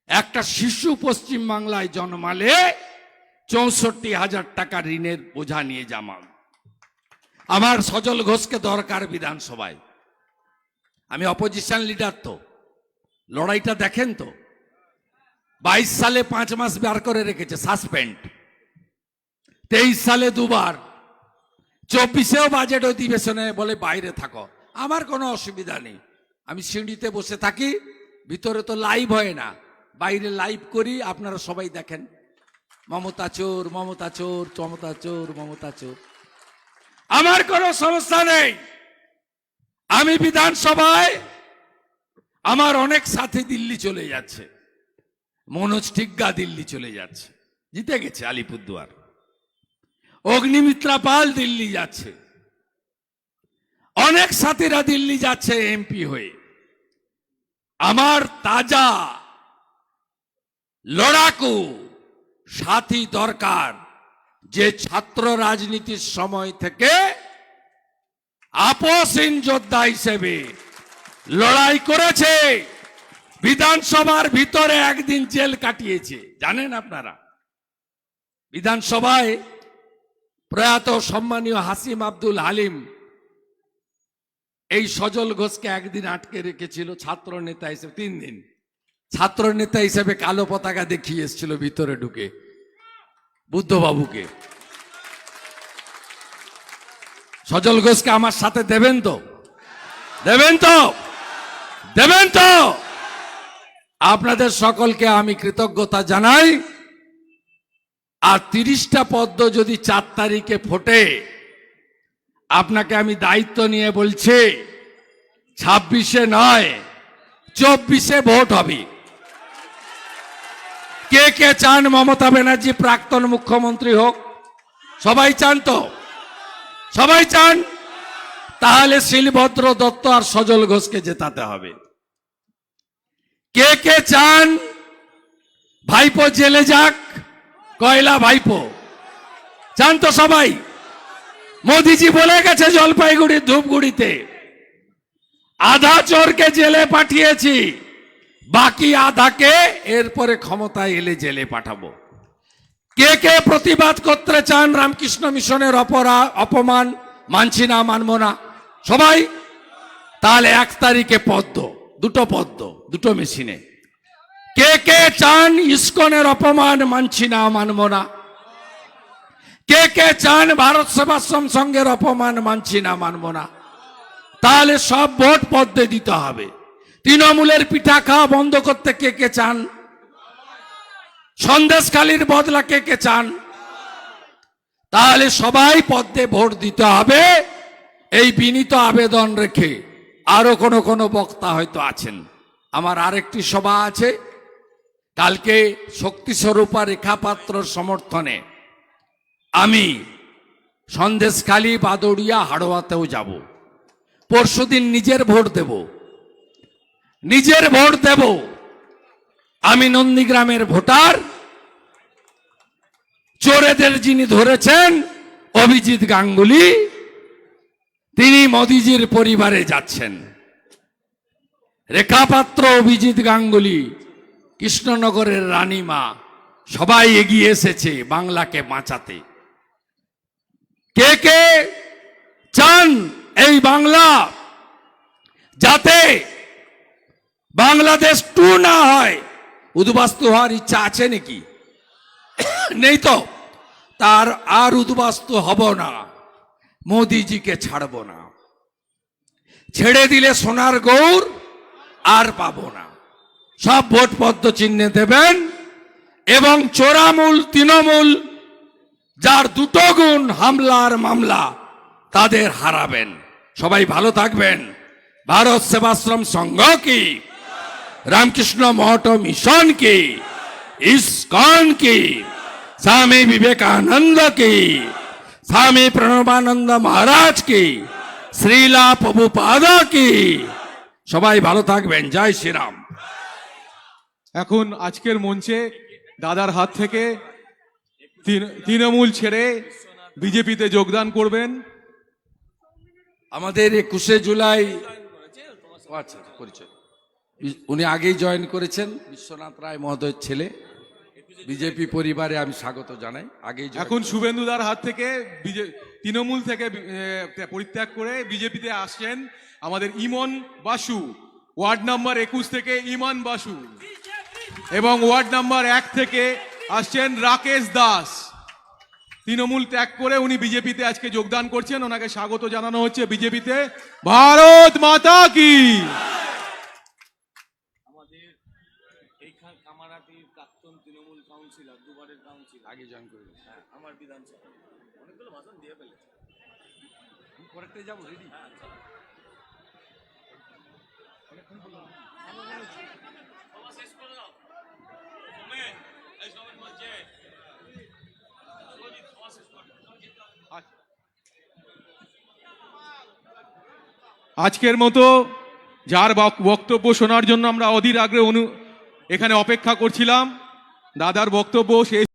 একটা শিশু পশ্চিম বাংলায় জন্মালে 64,000 টাকা ঋণের বোঝা নিয়ে জামাল। আমার সজল ঘোষকে দরকার বিধানসভায়। আমি অপোজিশন লিডার, তো লড়াইটা দেখেন তো। 22 সালে 5 মাস বার করে রেখেছে সাসপেন্ড, 23 সালে 2 বার, 24-এও বাজেট অধিবেশনে বলে বাইরে থাকো। আমার কোনো অসুবিধা নেই, আমি সিঁড়িতে বসে থাকি, ভিতরে তো লাইভ হয় না, বাইরে লাইভ করি, আপনারা সবাই দেখেন। মমতা চোর, মমতা চোর, মমতা চোর, মমতা চোর। আমার কোনো সমস্যা নেই। আমি বিধানসভায়, আমার অনেক সাথী দিল্লি চলে যাচ্ছে। মনোজ টিগ্গা দিল্লি চলে যাচ্ছে, জিতে গেছে আলিপুরদুয়ার। অগ্নিমিত্রা পাল দিল্লি যাচ্ছে, অনেক সাথীরা দিল্লি যাচ্ছে এমপি হয়ে। আমার তাজা লড়াকু সাথী দরকার, যে ছাত্র রাজনীতির সময় থেকে আপসহীন যোদ্ধা হিসেবে লড়াই করেছে, বিধানসভার ভিতরে একদিন জেল কাটিয়েছে। জানেন আপনারা, বিধানসভায় প্রয়াত সম্মানীয় হাসিম আব্দুল হালিম এই সজল ঘোষকে একদিন আটকে রেখেছিল ছাত্র নেতা হিসেবে। 3 দিন ছাত্র নেতা হিসেবে কালো পতাকা দেখিয়ে এসেছিল ভিতরে ঢুকে বুদ্ধবাবুকে। সজল ঘোষকে আমার সাথে দেবেন তো? দেবেন তো? দেবেন তো? আপনাদের সকলকে আমি কৃতজ্ঞতা জানাই। আর 30টা পদ্ম যদি 4 তারিখে ফোটে, আপনাকে আমি দায়িত্ব নিয়ে বলছি 26-এ নয় 24-এ ভোট হবে। কে কে চান মমতা ব্যানার্জি প্রাক্তন মুখ্যমন্ত্রী হোক? সবাই চান তো? সবাই চান? তাহলে শিলভদ্র দত্ত আর সজল ঘোষকে জেতাতে হবে। কে কে চান ভাইপো জেলে যাক? কয়লা ভাইপো চান তো সবাই? মোদিজি বলে গেছে জলপাইগুড়ি ধূপগুড়িতে, আধা চোরকে জেলে পাঠিয়েছি, বাকি আধাকে এরপরে ক্ষমতায় এলে জেলে পাঠাবো। কে কে প্রতিবাদ করতে চান রামকৃষ্ণ মিশনের অপমান মানছি না, মানবো না সবাই? তাহলে 1 তারিখে দুটো মেশিনে। কে কে চান ইসকনের অপমান মানছি না, মানবো না? কে কে চান ভারত সেবাশ্রম সংঘের অপমান মানছি না, মানবো না? তাহলে সব ভোট পদ্মে দিতে হবে। তৃণমূলের পিঠা খাওয়া বন্ধ করতে কে কে চান? সন্দেশখালির বদলা কে কে চান? তাহলে সবাই পদ্মে ভোট দিতে হবে। এই বিনীত আবেদন রেখে আরো কোনো বক্তা হয়তো আছেন। আমার আরেকটি সভা আছে কালকে শক্তি স্বরূপা রেখা পাত্রর সমর্থনে। আমি সন্দেশখালি, বাদড়িয়া, হাড়োয়াতেও যাব। পরশুদিন নিজের ভোট দেব। আমি নন্দীগ্রামের ভোটার। চোরেদের যিনি ধরেছেন অভিজিৎ গাঙ্গুলি, তিনি মোদিজির পরিবারে যাচ্ছেন। রেখাপাত্র, অভিজিৎ গাঙ্গুলি, কৃষ্ণনগরের রানীমা সবাই এগিয়ে এসেছে বাংলাকে বাঁচাতে। কে কে চান এই বাংলা যাতে বাংলাদেশ 2 না হয়? উদ্বাস্তু হওয়ার ইচ্ছা আছে নাকি? নেই তো। তার আর উদ্বাস্তু হব না, মোদিজিকে ছাড়ব না। ছেড়ে দিলে সোনার গৌর আর পাবো না। সব ভোট পদ্ম চিহ্নে দেবেন এবং চোরামূল তৃণমূল যার 2 গুণ হামলা আর মামলা, তাদের হারাবেন। সবাই ভালো থাকবেন। ভারত সেবাশ্রম সংঘ কি, রামকৃষ্ণ মঠ মিশন কি, ইসকন কি, স্বামী বিবেকানন্দ কি, স্বামী প্রণবানন্দ মহারাজ কি, শ্রীলা প্রভুপাদ কি। সবাই ভালো থাকবেন। জয় শ্রীরাম। এখন আজকের মঞ্চে দাদার হাত থেকে তৃণমূল ছেড়ে বিজেপিতে যোগদান করবেন আমাদের 21শে জুলাই, আচ্ছা পরিচয়, উনি আগেই জয়েন করেছেন, বিশ্বনাথ রায় মহোদয়ের ছেলে। বিজেপি পরিবারে আমি স্বাগত জানাই। আগেই এখন শুভেন্দুদার হাত থেকে তৃণমূল থেকে পরিত্যাগ করে বিজেপিতে আসছেন আমাদের ইমন বাসু, ওয়ার্ড নাম্বার 21 থেকে ইমন বাসু, এবং ওয়ার্ড নাম্বার 1 থেকে আসছেন রাকেশ দাস। তৃণমূল ত্যাগ করে উনি বিজেপিতে আজকে যোগদান করছেন। ওনাকে স্বাগত জানানো হচ্ছে বিজেপিতে। ভারত মাতা কি। আমাদের এইখান কামারাটির প্রাক্তন তৃণমূল কাউন্সিলর, দুবারের কাউন্সিলর, আগে জয়েন করে, হ্যাঁ, আমার বিধানসভা অনেকগুলো ভাষণ দিয়ে ফেলেছে। পরেরটা যাবো রেডি। আজকের মতো যার বক্তব্য শোনার জন্য আমরা অধীর আগ্রহে এখানে অপেক্ষা করছিলাম, দাদার বক্তব্য শেষ